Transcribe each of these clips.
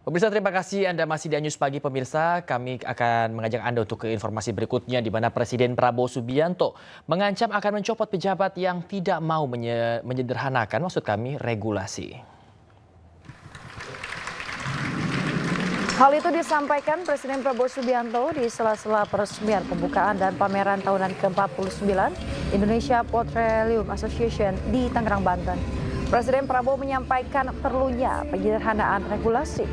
Pemirsa, terima kasih Anda masih di News Pagi. Pemirsa, kami akan mengajak Anda untuk ke informasi berikutnya di mana Presiden Prabowo Subianto mengancam akan mencopot pejabat yang tidak mau menyederhanakan, maksud kami, regulasi. Hal itu disampaikan Presiden Prabowo Subianto di sela-sela peresmian pembukaan dan pameran tahunan ke-49 Indonesia Petroleum Association di Tangerang, Banten. Presiden Prabowo menyampaikan perlunya penyederhanaan regulasi.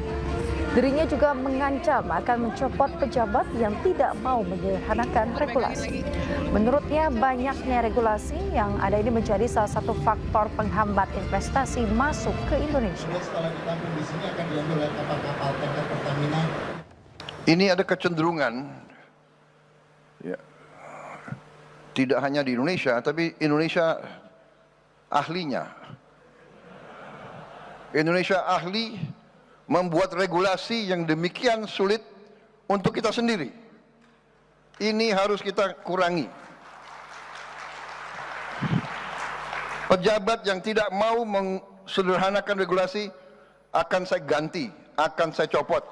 Dirinya juga mengancam akan mencopot pejabat yang tidak mau menyederhanakan regulasi. Menurutnya, banyaknya regulasi yang ada ini menjadi salah satu faktor penghambat investasi masuk ke Indonesia. Ini ada kecenderungan, ya, tidak hanya di Indonesia, tapi Indonesia ahlinya. Indonesia ahli membuat regulasi yang demikian sulit untuk kita sendiri. Ini harus kita kurangi. Pejabat yang tidak mau mensederhanakan regulasi akan saya ganti, akan saya copot.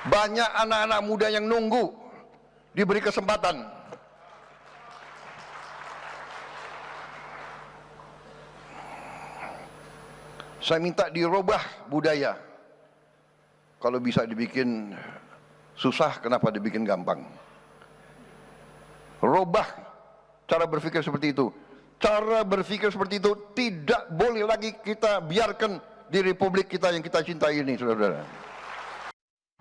Banyak anak-anak muda yang nunggu diberi kesempatan. Saya minta dirubah budaya. Kalau bisa dibikin susah, kenapa dibikin gampang? Robah cara berpikir seperti itu. Cara berpikir seperti itu tidak boleh lagi kita biarkan di republik kita yang kita cintai ini, saudara-saudara.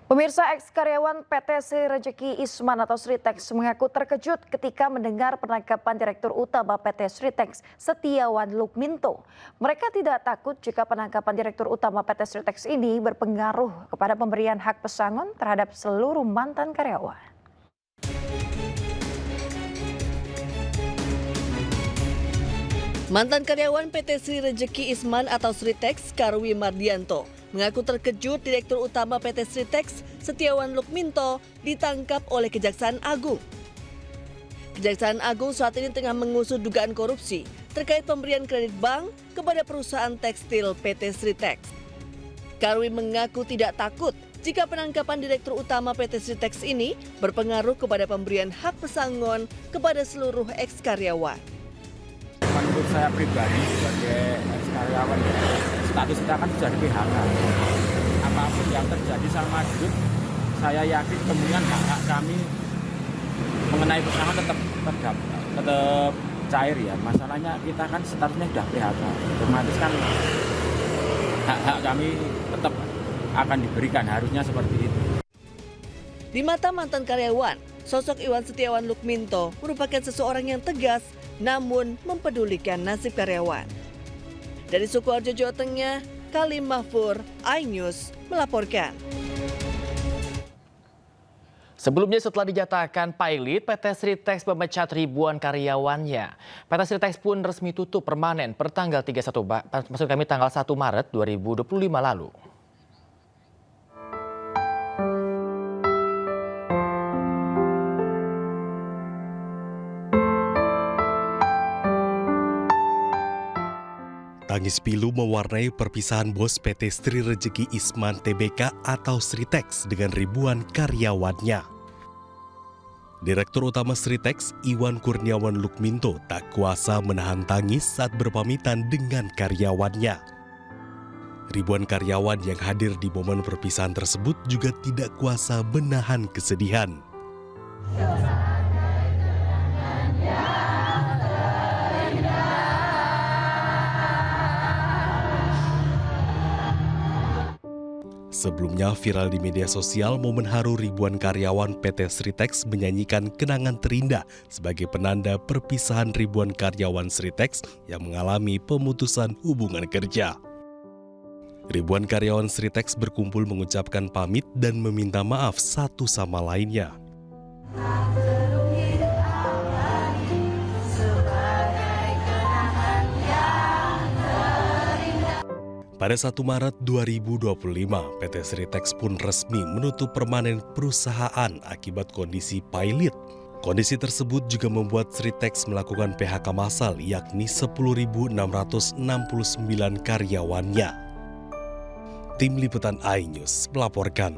Pemirsa, ex-karyawan PT Sri Rejeki Isman atau Sritex mengaku terkejut ketika mendengar penangkapan Direktur Utama PT Sritex Setiawan Lukminto. Mereka tidak takut jika penangkapan Direktur Utama PT Sritex ini berpengaruh kepada pemberian hak pesangon terhadap seluruh mantan karyawan. Mantan karyawan PT Sri Rejeki Isman atau Sritex, Karwi Mardianto, mengaku terkejut Direktur Utama PT Sritex Setiawan Lukminto ditangkap oleh Kejaksaan Agung. Kejaksaan Agung saat ini tengah mengusut dugaan korupsi terkait pemberian kredit bank kepada perusahaan tekstil PT Sritex. Karwi mengaku tidak takut jika penangkapan Direktur Utama PT Sritex ini berpengaruh kepada pemberian hak pesangon kepada seluruh ex-karyawan. Menurut saya pribadi sebagai ex-karyawan, status kita kan sudah di PHK. Apapun yang terjadi sama hidup, saya yakin kemungkinan hak kami mengenai pesangon tetap cair ya. Masalahnya kita kan statusnya sudah PHK, otomatis kan hak kami tetap akan diberikan, harusnya seperti itu. Di mata mantan karyawan, sosok Iwan Setiawan Lukminto merupakan seseorang yang tegas namun mempedulikan nasib karyawan. Dari Sukoharjo, Jawa Tengah, Kalim Mahfur, iNews melaporkan. Sebelumnya setelah dinyatakan pilot, PT Sritex memecat ribuan karyawannya. PT Sritex pun resmi tutup permanen per tanggal 1 Maret 2025 lalu. Tangis pilu mewarnai perpisahan bos PT Sri Rejeki Isman Tbk atau Sritex dengan ribuan karyawannya. Direktur Utama Sritex, Iwan Kurniawan Lukminto, tak kuasa menahan tangis saat berpamitan dengan karyawannya. Ribuan karyawan yang hadir di momen perpisahan tersebut juga tidak kuasa menahan kesedihan. Sebelumnya viral di media sosial momen haru ribuan karyawan PT Sritex menyanyikan kenangan terindah sebagai penanda perpisahan ribuan karyawan Sritex yang mengalami pemutusan hubungan kerja. Ribuan karyawan Sritex berkumpul mengucapkan pamit dan meminta maaf satu sama lainnya. Pada 1 Maret 2025, PT Sritex pun resmi menutup permanen perusahaan akibat kondisi pilot. Kondisi tersebut juga membuat Sritex melakukan PHK massal yakni 10.669 karyawannya. Tim Liputan iNews melaporkan.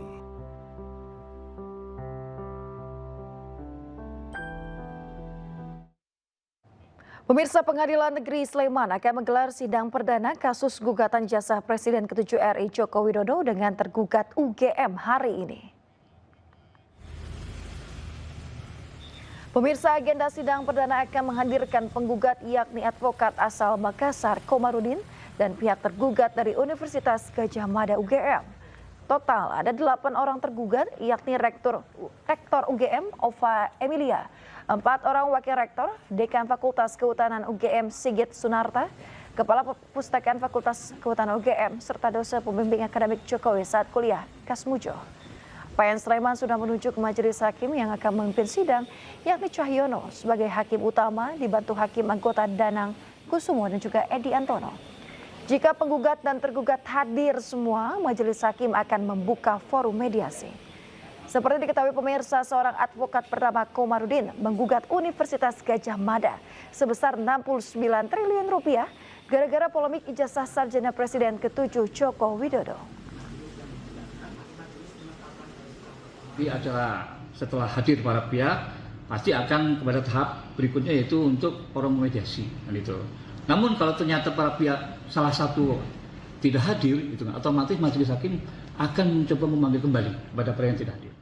Pemirsa, Pengadilan Negeri Sleman akan menggelar sidang perdana kasus gugatan ijazah Presiden ke-7 RI Joko Widodo dengan tergugat UGM hari ini. Pemirsa, agenda sidang perdana akan menghadirkan penggugat yakni advokat asal Makassar Komarudin dan pihak tergugat dari Universitas Gadjah Mada UGM. Total ada 8 orang tergugat yakni Rektor UGM Ova Emilia, 4 orang wakil rektor, Dekan Fakultas Kehutanan UGM Sigit Sunarta, Kepala Perpustakaan Fakultas Kehutanan UGM, serta dosen pembimbing akademik Jokowi saat kuliah Kasmujo. PN Sleman sudah menunjuk majelis hakim yang akan memimpin sidang, yakni Cahyono sebagai hakim utama dibantu hakim anggota Danang Kusumo dan juga Edi Antono. Jika penggugat dan tergugat hadir semua, majelis hakim akan membuka forum mediasi. Seperti diketahui pemirsa, seorang advokat bernama Komarudin menggugat Universitas Gadjah Mada sebesar 69 triliun rupiah gara-gara polemik ijazah sarjana Presiden ke-7 Joko Widodo. Di acara setelah hadir para pihak pasti akan kepada tahap berikutnya, yaitu untuk forum mediasi. Namun kalau ternyata para pihak salah satu tidak hadir, otomatis majelis hakim akan mencoba memanggil kembali kepada para yang tidak hadir.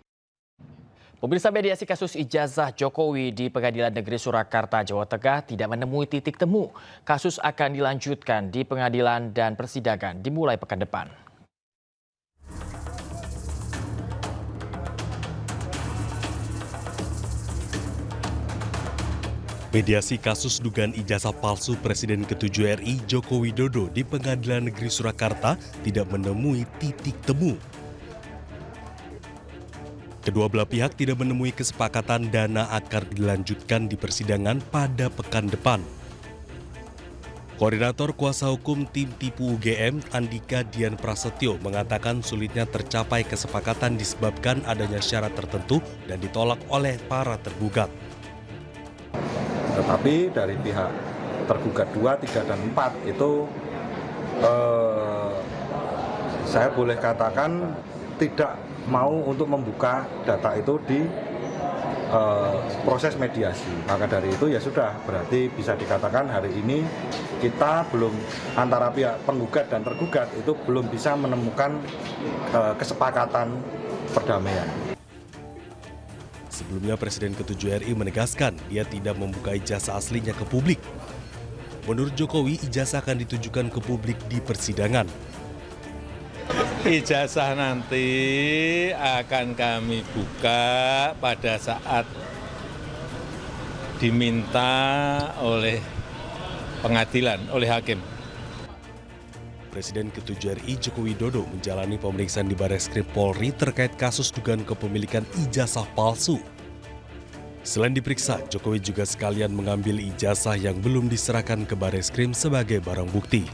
Pemirsa, mediasi kasus ijazah Jokowi di Pengadilan Negeri Surakarta, Jawa Tengah tidak menemui titik temu. Kasus akan dilanjutkan di pengadilan dan persidangan dimulai pekan depan. Mediasi kasus dugaan ijazah palsu Presiden ke-7 RI Joko Widodo di Pengadilan Negeri Surakarta tidak menemui titik temu. Kedua belah pihak tidak menemui kesepakatan dana akan dilanjutkan di persidangan pada pekan depan. Koordinator Kuasa Hukum Tim Tipu UGM, Andika Dian Prasetyo, mengatakan sulitnya tercapai kesepakatan disebabkan adanya syarat tertentu dan ditolak oleh para tergugat. Tetapi dari pihak tergugat 2, 3, dan 4 itu saya boleh katakan tidak mau untuk membuka data itu di proses mediasi. Maka dari itu ya sudah, berarti bisa dikatakan hari ini kita belum, antara pihak penggugat dan tergugat itu belum bisa menemukan kesepakatan perdamaian. Sebelumnya Presiden ke-7 RI menegaskan dia tidak membuka ijazah aslinya ke publik. Menurut Jokowi, ijazah akan ditujukan ke publik di persidangan. Ijazah nanti akan kami buka pada saat diminta oleh pengadilan, oleh hakim. Presiden ke-7 RI Joko Widodo menjalani pemeriksaan di Bareskrim Polri terkait kasus dugaan kepemilikan ijazah palsu. Selain diperiksa, Jokowi juga sekalian mengambil ijazah yang belum diserahkan ke Bareskrim sebagai barang bukti.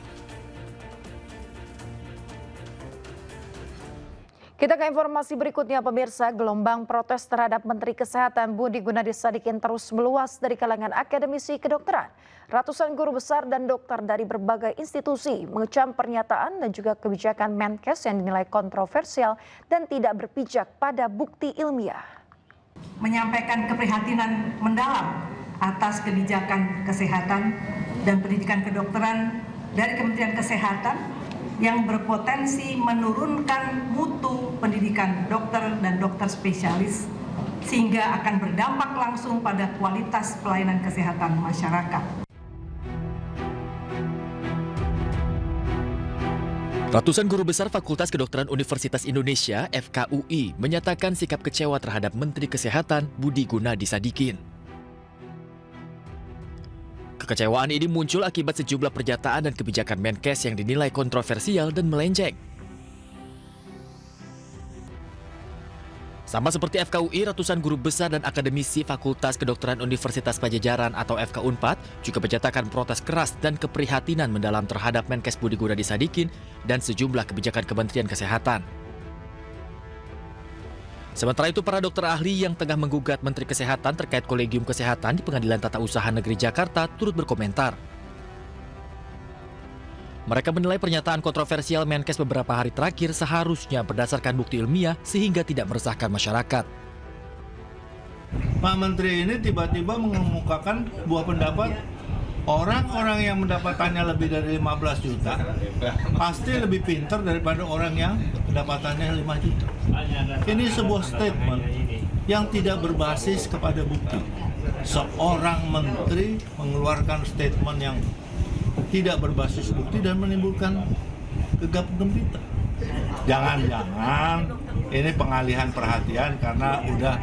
Kita ke informasi berikutnya, pemirsa. Gelombang protes terhadap Menteri Kesehatan Budi Gunadi Sadikin terus meluas dari kalangan akademisi kedokteran. Ratusan guru besar dan dokter dari berbagai institusi mengecam pernyataan dan juga kebijakan Menkes yang dinilai kontroversial dan tidak berpijak pada bukti ilmiah. Menyampaikan keprihatinan mendalam atas kebijakan kesehatan dan pendidikan kedokteran dari Kementerian Kesehatan yang berpotensi menurunkan mutu pendidikan dokter dan dokter spesialis sehingga akan berdampak langsung pada kualitas pelayanan kesehatan masyarakat. Ratusan guru besar Fakultas Kedokteran Universitas Indonesia (FKUI) menyatakan sikap kecewa terhadap Menteri Kesehatan Budi Gunadi Sadikin. Kekecewaan ini muncul akibat sejumlah pernyataan dan kebijakan Menkes yang dinilai kontroversial dan melenceng. Sama seperti FKUI, ratusan guru besar dan akademisi Fakultas Kedokteran Universitas Pajajaran atau FK-Unpad juga menyatakan protes keras dan keprihatinan mendalam terhadap Menkes Budi Gunadi Sadikin dan sejumlah kebijakan Kementerian Kesehatan. Sementara itu, para dokter ahli yang tengah menggugat Menteri Kesehatan terkait Kolegium Kesehatan di Pengadilan Tata Usaha Negeri Jakarta turut berkomentar. Mereka menilai pernyataan kontroversial Menkes beberapa hari terakhir seharusnya berdasarkan bukti ilmiah sehingga tidak meresahkan masyarakat. Pak Menteri ini tiba-tiba mengemukakan buah pendapat orang-orang yang mendapatannya lebih dari 15 juta pasti lebih pintar daripada orang yang pendapatannya 5 juta. Ini sebuah statement yang tidak berbasis kepada bukti. Seorang menteri mengeluarkan statement yang tidak berbasis bukti dan menimbulkan gegap gempita. Jangan-jangan ini pengalihan perhatian karena udah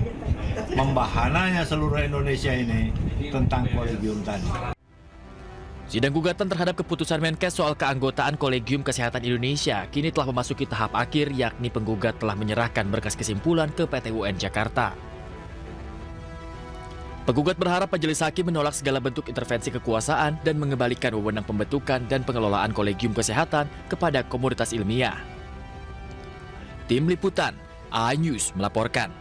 membahananya seluruh Indonesia ini tentang kolegium tadi. Sidang gugatan terhadap keputusan Menkes soal keanggotaan Kolegium Kesehatan Indonesia kini telah memasuki tahap akhir, yakni penggugat telah menyerahkan berkas kesimpulan ke PT UN Jakarta. Penggugat berharap majelis hakim menolak segala bentuk intervensi kekuasaan dan mengembalikan wewenang pembentukan dan pengelolaan Kolegium Kesehatan kepada komunitas ilmiah. Tim Liputan, iNews melaporkan.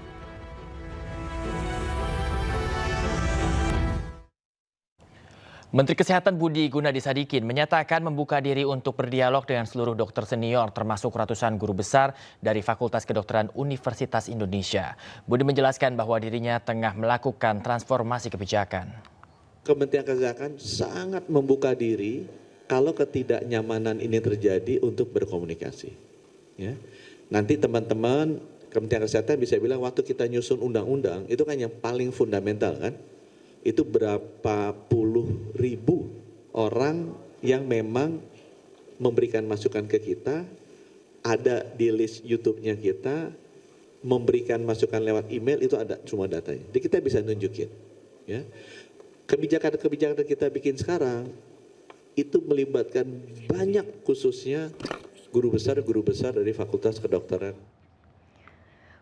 Menteri Kesehatan Budi Gunadi Sadikin menyatakan membuka diri untuk berdialog dengan seluruh dokter senior termasuk ratusan guru besar dari Fakultas Kedokteran Universitas Indonesia. Budi menjelaskan bahwa dirinya tengah melakukan transformasi kebijakan. Kementerian Kesehatan sangat membuka diri kalau ketidaknyamanan ini terjadi untuk berkomunikasi. Ya. Nanti teman-teman Kementerian Kesehatan bisa bilang waktu kita nyusun undang-undang itu kan yang paling fundamental kan. Itu berapa puluh ribu orang yang memang memberikan masukan ke kita, ada di list YouTube-nya kita, memberikan masukan lewat email, itu ada semua datanya. Jadi kita bisa nunjukin. Ya. Kebijakan-kebijakan yang kita bikin sekarang, itu melibatkan banyak khususnya guru besar dari Fakultas Kedokteran.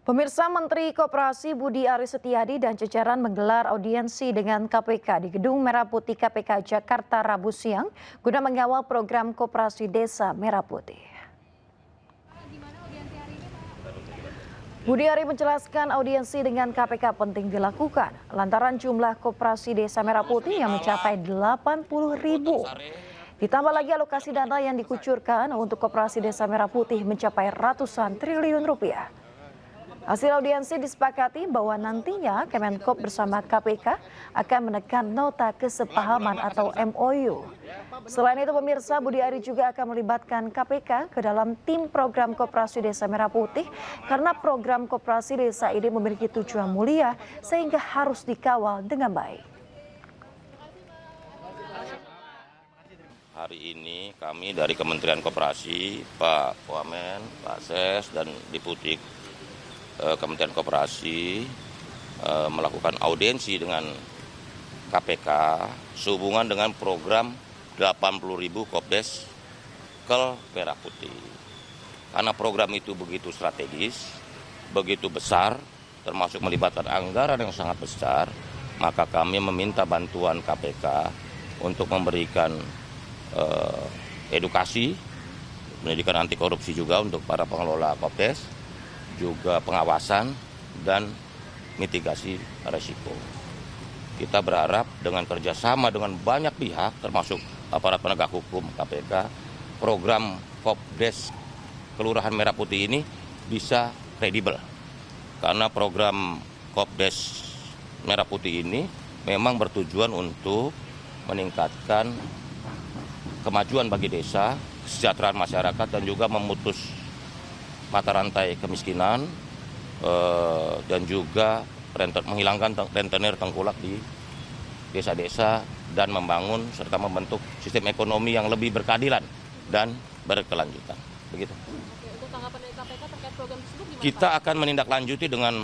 Pemirsa, Menteri Koperasi Budi Aris Setiadi dan jajaran menggelar audiensi dengan KPK di Gedung Merah Putih KPK Jakarta Rabu siang guna mengawal program Koperasi Desa Merah Putih. Budi Aris menjelaskan audiensi dengan KPK penting dilakukan lantaran jumlah Koperasi Desa Merah Putih yang mencapai 80.000. Ditambah lagi alokasi dana yang dikucurkan untuk Koperasi Desa Merah Putih mencapai ratusan triliun rupiah. Hasil audiensi disepakati bahwa nantinya Kemenkop bersama KPK akan menekan nota kesepahaman atau MOU. Selain itu, pemirsa, Budi Aris juga akan melibatkan KPK ke dalam tim program Koperasi Desa Merah Putih karena program Koperasi Desa ini memiliki tujuan mulia sehingga harus dikawal dengan baik. Hari ini kami dari Kementerian Koperasi, Pak Wamen, Pak Ses, dan Diputik Kementerian Koperasi melakukan audiensi dengan KPK sehubungan dengan program 80.000 Kopdes Kel Merah Putih. Karena program itu begitu strategis, begitu besar, termasuk melibatkan anggaran yang sangat besar, maka kami meminta bantuan KPK untuk memberikan edukasi, pendidikan anti korupsi juga untuk para pengelola Kopdes, juga pengawasan dan mitigasi risiko. Kita berharap dengan kerjasama dengan banyak pihak, termasuk aparat penegak hukum KPK, program Kopdes Kelurahan Merah Putih ini bisa kredibel. Karena program Kopdes Merah Putih ini memang bertujuan untuk meningkatkan kemajuan bagi desa, kesejahteraan masyarakat, dan juga memutus mata rantai kemiskinan dan juga menghilangkan rentenir tengkulak di desa-desa dan membangun serta membentuk sistem ekonomi yang lebih berkeadilan dan berkelanjutan. Begitu. Untuk tanggapan dari KPK terkait program tersebut gimana, kita Pak? akan menindaklanjuti dengan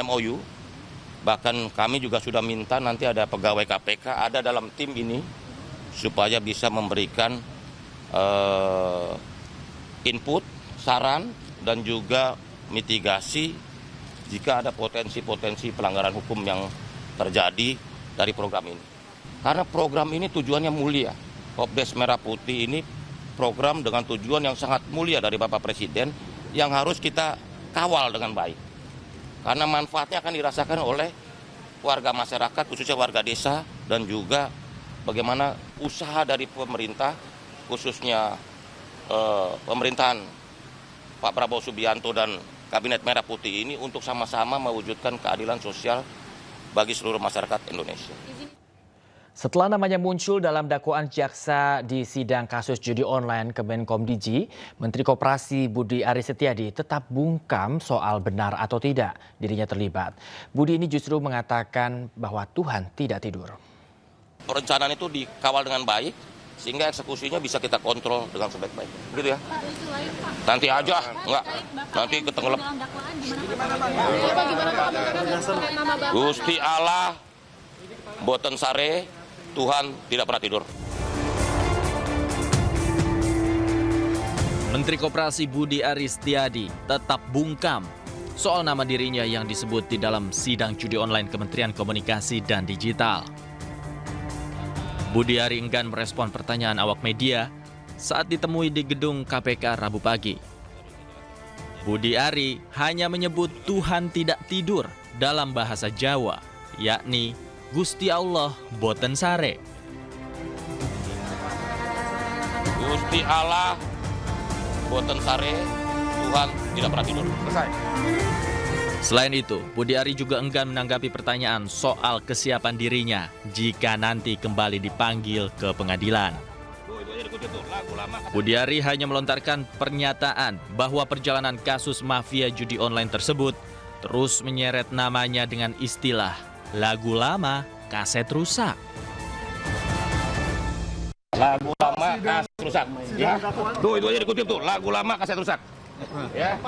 MOU. Bahkan kami juga sudah minta nanti ada pegawai KPK ada dalam tim ini supaya bisa memberikan input, saran, dan juga mitigasi jika ada potensi-potensi pelanggaran hukum yang terjadi dari program ini. Karena program ini tujuannya mulia. Kopdes Merah Putih ini program dengan tujuan yang sangat mulia dari Bapak Presiden yang harus kita kawal dengan baik. Karena manfaatnya akan dirasakan oleh warga masyarakat, khususnya warga desa, dan juga bagaimana usaha dari pemerintah, khususnya pemerintahan Pak Prabowo Subianto dan Kabinet Merah Putih ini untuk sama-sama mewujudkan keadilan sosial bagi seluruh masyarakat Indonesia. Setelah namanya muncul dalam dakwaan jaksa di sidang kasus judi online Kemenkomdigi, Menteri Koperasi Budi Aris Setiadi tetap bungkam soal benar atau tidak dirinya terlibat. Budi ini justru mengatakan bahwa Tuhan tidak tidur. Perencanaan itu dikawal dengan baik, sehingga eksekusinya bisa kita kontrol dengan sebaik-baiknya. Gitu ya? Nanti aja, enggak. Nanti ketenggelam. Gusti Allah, boten sare, Tuhan tidak pernah tidur. Menteri Koperasi Budi Aris Setiadi tetap bungkam soal nama dirinya yang disebut di dalam sidang judi online Kementerian Komunikasi dan Digital. Budi Ari enggan merespon pertanyaan awak media saat ditemui di gedung KPK Rabu pagi. Budi Ari hanya menyebut Tuhan tidak tidur dalam bahasa Jawa, yakni Gusti Allah boten sare. Gusti Allah, boten sare, Tuhan tidak pernah tidur. Selesai. Selain itu, Budi Ari juga enggan menanggapi pertanyaan soal kesiapan dirinya jika nanti kembali dipanggil ke pengadilan. Budi Ari hanya melontarkan pernyataan bahwa perjalanan kasus mafia judi online tersebut terus menyeret namanya dengan istilah lagu lama, kaset rusak. Lagu lama, kaset rusak. Ya. Tuh, itu aja dikutip tuh, lagu lama, kaset rusak. Ya.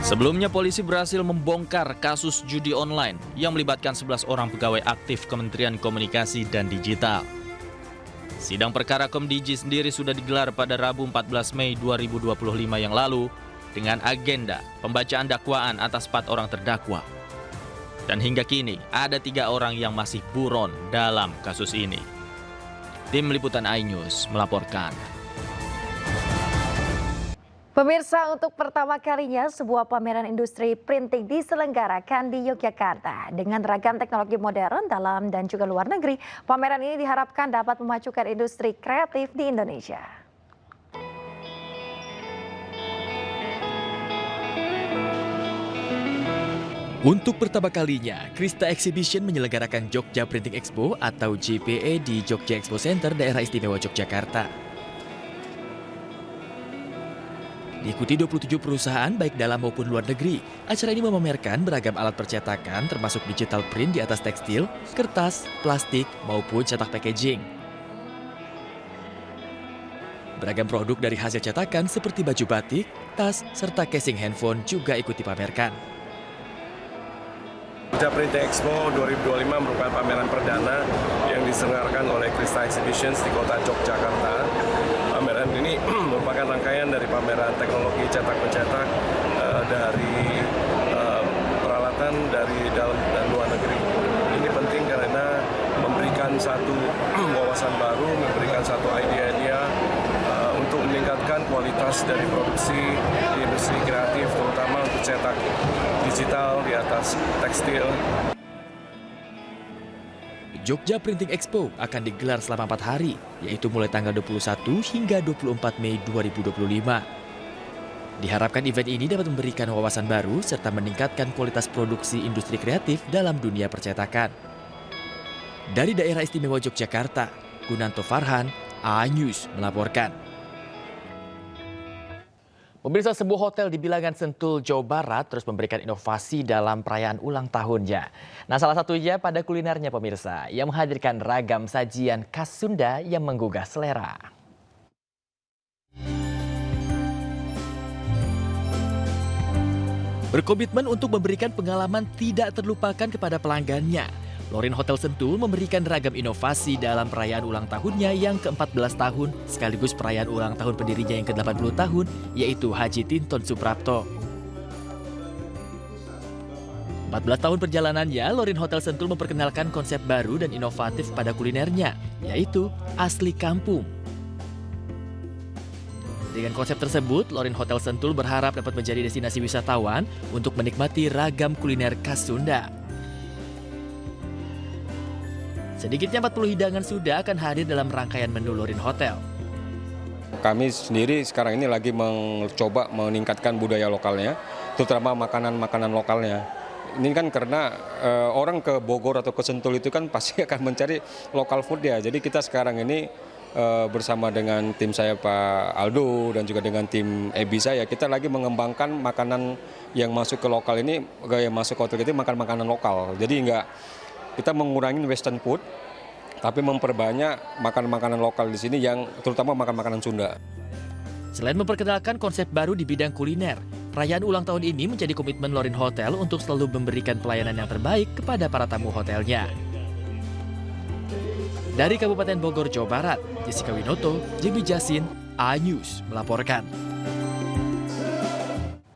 Sebelumnya polisi berhasil membongkar kasus judi online yang melibatkan 11 orang pegawai aktif Kementerian Komunikasi dan Digital. Sidang perkara Komdigi sendiri sudah digelar pada Rabu 14 Mei 2025 yang lalu dengan agenda pembacaan dakwaan atas 4 orang terdakwa. Dan hingga kini ada 3 orang yang masih buron dalam kasus ini. Tim Liputan iNews melaporkan. Pemirsa, untuk pertama kalinya sebuah pameran industri printing diselenggarakan di Yogyakarta. Dengan ragam teknologi modern dalam dan juga luar negeri, pameran ini diharapkan dapat memajukan industri kreatif di Indonesia. Untuk pertama kalinya, Krista Exhibition menyelenggarakan Jogja Printing Expo atau JPE di Jogja Expo Center, Daerah Istimewa Yogyakarta. Diikuti 27 perusahaan baik dalam maupun luar negeri, acara ini memamerkan beragam alat percetakan termasuk digital print di atas tekstil, kertas, plastik, maupun cetak packaging. Beragam produk dari hasil cetakan seperti baju batik, tas, serta casing handphone juga ikut dipamerkan. Jogja Printing Expo 2025 merupakan pameran perdana yang diselenggarakan oleh Krista Exhibitions di kota Yogyakarta. Pameran ini merupakan rangkaian dari pameran teknologi cetak-mencetak dari peralatan dari dalam dan luar negeri. Ini penting karena memberikan satu wawasan baru, memberikan satu ide-ide untuk meningkatkan kualitas dari produksi di industri kreatif, terutama untuk cetak digital di atas tekstil. Jogja Printing Expo akan digelar selama 4 hari, yaitu mulai tanggal 21 hingga 24 Mei 2025. Diharapkan event ini dapat memberikan wawasan baru serta meningkatkan kualitas produksi industri kreatif dalam dunia percetakan. Dari Daerah Istimewa Yogyakarta, Gunanto Farhan, iNews melaporkan. Pemirsa, sebuah hotel di Bilangan Sentul, Jawa Barat terus memberikan inovasi dalam perayaan ulang tahunnya. Nah, salah satunya pada kulinernya, pemirsa, yang menghadirkan ragam sajian khas Sunda yang menggugah selera. Berkomitmen untuk memberikan pengalaman tidak terlupakan kepada pelanggannya, Lorin Hotel Sentul memberikan ragam inovasi dalam perayaan ulang tahunnya yang ke-14 tahun, sekaligus perayaan ulang tahun pendirinya yang ke-80 tahun, yaitu Haji Tinton Suprapto. 14 tahun perjalanannya, Lorin Hotel Sentul memperkenalkan konsep baru dan inovatif pada kulinernya, yaitu asli kampung. Dengan konsep tersebut, Lorin Hotel Sentul berharap dapat menjadi destinasi wisatawan untuk menikmati ragam kuliner khas Sunda. Sedikitnya 40 hidangan sudah akan hadir dalam rangkaian menu Lorin Hotel. Kami sendiri sekarang ini lagi mencoba meningkatkan budaya lokalnya, terutama makanan-makanan lokalnya. Ini kan karena orang ke Bogor atau ke Sentul itu kan pasti akan mencari lokal food ya. Jadi kita sekarang ini bersama dengan tim saya Pak Aldo dan juga dengan tim EBI saya, kita lagi mengembangkan makanan yang masuk ke lokal ini, yang masuk ke hotel itu makan makanan lokal. Jadi kita mengurangi western food, tapi memperbanyak makanan-makanan lokal di sini yang terutama makan-makanan Sunda. Selain memperkenalkan konsep baru di bidang kuliner, perayaan ulang tahun ini menjadi komitmen Lorin Hotel untuk selalu memberikan pelayanan yang terbaik kepada para tamu hotelnya. Dari Kabupaten Bogor, Jawa Barat, Jessica Winoto, JB Jasin, A News melaporkan.